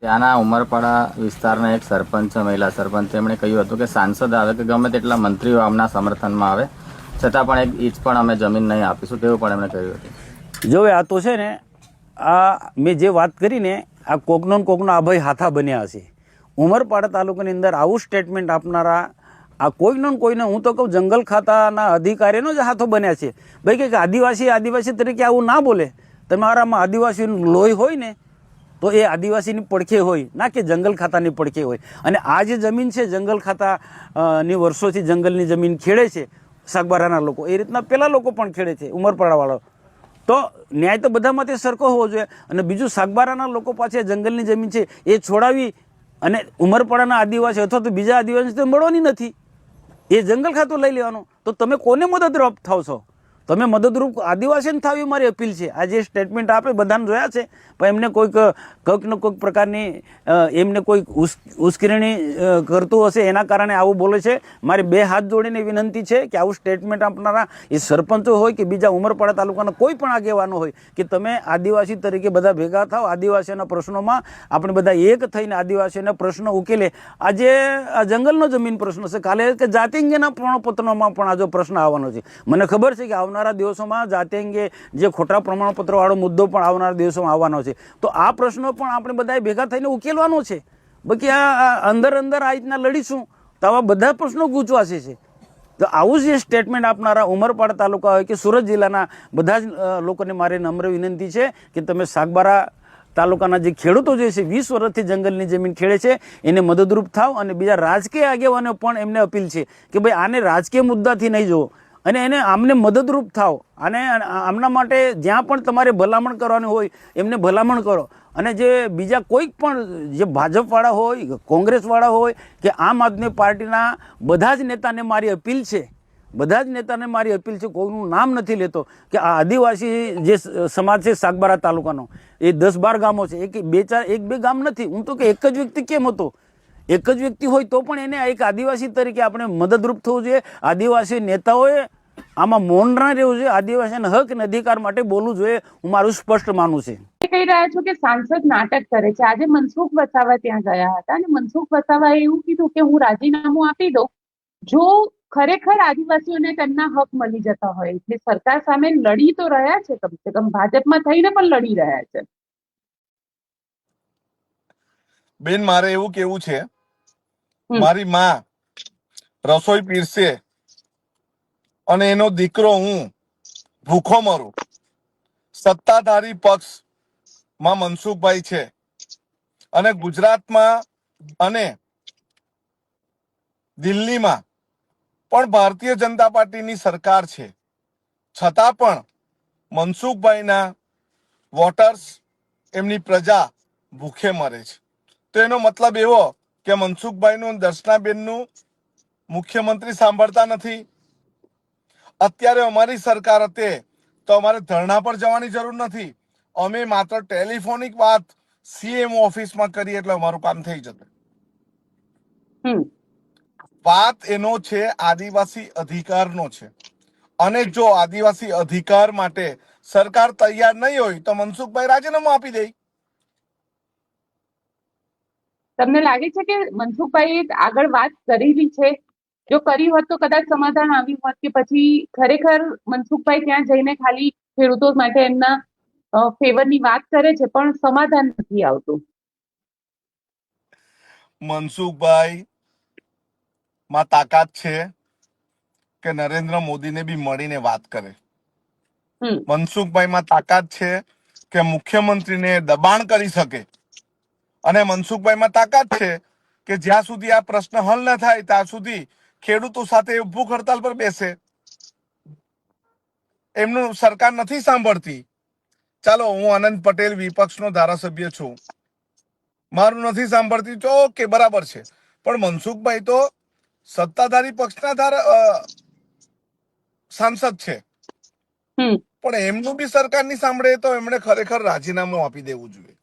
ત્યાંના ઉમરપાડા વિસ્તારના એક સરપંચ, મહિલા સરપંચ, તેમણે કહ્યું હતું કે સાંસદ આવે કે ગમે તેટલા મંત્રીઓ આમના સમર્થનમાં આવે છતાં પણ એક ઇંચ પણ અમે જમીન નહીં આપીશું, તેવું પણ એમણે કહ્યું હતું. જો આ તો છે ને, આ મેં જે વાત કરીને આ કોકનો આભાઈ હાથા બન્યા હશે. ઉમરપાડા તાલુકાની અંદર આવું સ્ટેટમેન્ટ આપનારા આ કોઈને હું તો કહું જંગલ ખાતાના અધિકારીનો જ હાથો બન્યા છે. ભાઈ કે આદિવાસી તરીકે આવું ના બોલે. તમારામાં આદિવાસીનું લોહી હોય ને તો એ આદિવાસીની પડખે હોય, ના કે જંગલ ખાતાની પડખે હોય. અને આ જે જમીન છે જંગલ ખાતાની વર્ષોથી જંગલની જમીન ખેડે છે સાગબારાના લોકો, એ રીતના પેલા લોકો પણ ખેડે છે ઉમરપાડાવાળા. તો ન્યાય તો બધા માટે સરખો હોવો જોઈએ. અને બીજું સાગબારાના લોકો પાસે જંગલની જમીન છે એ છોડાવી અને ઉમરપાડાના આદિવાસી અથવા તો બીજા આદિવાસી તો મળવાની નથી, એ જંગલ ખાતું લઈ લેવાનું. તો તમે કોને મદદરૂપ થાવ છો? તમે મદદરૂપ આદિવાસીને થાવ એ મારી અપીલ છે. આ જે સ્ટેટમેન્ટ આપે બધાને જોયા છે, પણ એમને કોઈક પ્રકારની એમને કોઈક ઉશ્કેરણી કરતું હશે, એના કારણે આવું બોલે છે. મારી બે હાથ જોડીને વિનંતી છે કે આવું સ્ટેટમેન્ટ આપનારા એ સરપંચો હોય કે બીજા ઉમરપાડા તાલુકાના કોઈ પણ આગેવાનો હોય કે તમે આદિવાસી તરીકે બધા ભેગા થાવ, આદિવાસીઓના પ્રશ્નોમાં આપણે બધા એક થઈને આદિવાસીઓના પ્રશ્નો ઉકેલે. આજે આ જંગલનો જમીન પ્રશ્ન છે, કાલે કે જાતિ અંગેના પ્રમાણપત્રોમાં પણ આ જો પ્રશ્ન આવવાનો છે. મને ખબર છે કે આવનારા દિવસોમાં જાતિ અંગે જે ખોટા પ્રમાણપત્રો વાળો મુદ્દો પણ આવનારા દિવસોમાં આવવાનો છે. તો આ પ્રશ્નો પણ આપણે બધા ભેગા થઈને ઉકેલવાનો છે. બાકી આ અંદર આ રીતના લડીશું તો આવા બધા પ્રશ્નો ગૂંચવાશે છે. તો આવું જે સ્ટેટમેન્ટ આપનારા ઉમરપાડા તાલુકા હોય કે સુરત જિલ્લાના બધા જ લોકોને મારે નમ્ર વિનંતી છે કે તમે સાગબારા તાલુકાના જે ખેડૂતો જે છે 20 વર્ષથી જંગલની જમીન ખેડે છે એને મદદરૂપ થાવ. અને બીજા રાજકીય આગેવાનો પણ એમને અપીલ છે કે ભાઈ આને રાજકીય મુદ્દાથી નહીં જોવો અને એને આમને મદદરૂપ થાવ. અને આમના માટે જ્યાં પણ તમારે ભલામણ કરવાની હોય એમને ભલામણ કરો. અને જે બીજા કોઈક પણ જે ભાજપવાળા હોય, કોંગ્રેસવાળા હોય કે આમ આદમી પાર્ટીના બધા જ નેતાને મારી અપીલ છે, કોઈનું નામ નથી લેતો, કે આ આદિવાસી જે સમાજ છે સાગબારા તાલુકાનો એ 10-12 ગામો છે, એક બે ગામ નથી. હું તો કે એક જ વ્યક્તિ કેમ હતો? એક જ વ્યક્તિ હોય તો પણ એને એક આદિવાસી તરીકે આપણે મદદરૂપ થવું જોઈએ. આદિવાસી નેતાઓએ આમાં મૌન ના રહેવું જોઈએ, આદિવાસીના હક અને અધિકાર માટે બોલવું જોઈએ. હું મારું સ્પષ્ટ માનવું છે. કહી રહ્યા છો કે સાંસદ નાટક કરે છે. આજે મનસુખ વસાવા ત્યાં ગયા હતા અને મનસુખ વસાવાએ એવું કીધું કે હું રાજીનામું આપી દઉં જો ખરેખર આદિવાસીઓને તેમના હક મળી જતા હોય. એટલે સરકાર સામે લડી તો રહ્યા છે, કમસે કમ ભાજપમાં થઈને પણ લડી રહ્યા છે. બેન, મારે એવું કેવું છે, મારી માં રસોઈ પીરસે અને એનો દીકરો હું ભૂખો મરું. સત્તાધારી પક્ષ માં મનસુખભાઈ છે અને ગુજરાતમાં અને દિલ્હીમાં પણ ભારતીય જનતા પાર્ટીની સરકાર છે, છતાં પણ મનસુખભાઈના વોટર્સ, એમની પ્રજા ભૂખે મરે છે. તો એનો મતલબ એવો કે મનસુખભાઈનું, દર્શનાબેનનું મુખ્યમંત્રી સાંભળતા નથી. અત્યારે અમારી સરકાર હતી તો અમારે ધરણા પર જવાની જરૂર નથી. અમે માત્ર ટેલિફોનિક વાત સીએમ ઓફિસમાં કરીએ એટલે અમારું કામ થઈ જતું. વાત એનો છે આદિવાસી અધિકારનો છે. અને જો આદિવાસી અધિકાર માટે સરકાર તૈયાર નહીં હોય તો મનસુખભાઈ રાજીનામું આપી દે. તમને લાગે છે કે મનસુખભાઈએ આગળ વાત કરેલી છે? જો કરી હોત તો કદાચ સમાધાન આવ્યું હોત, કે પછી ખરેખર મનસુખભાઈ ત્યાં જઈને ખાલી ખેડૂતો માટે એમના ફેવરની વાત કરે છે પણ સમાધાન નથી આવતું? મનસુખભાઈ માં તાકાત છે કે નરેન્દ્ર મોદીને બી મળીને વાત કરે. મનસુખભાઈ માં તાકાત છે કે મુખ્યમંત્રીને દબાણ કરી શકે. અને મનસુખભાઈ માં તાકાત છે કે જ્યાં સુધી આ પ્રશ્ન હલ ન થાય ત્યાં સુધી ખેડૂતો સાથે ભૂખ હડતાલ પર બેસે. એમનું સરકાર નથી સાંભળતી. ચાલો, હું આનંદ પટેલ વિપક્ષનો ધારાસભ્ય છું, મારું નથી સાંભળતી તો ઓકે, બરાબર છે. પણ મનસુખભાઈ તો સત્તાધારી પક્ષના સાંસદ છે, પણ એમનું બી સરકાર ની સાંભળે તો એમણે ખરેખર રાજીનામું આપી દેવું જોઈએ.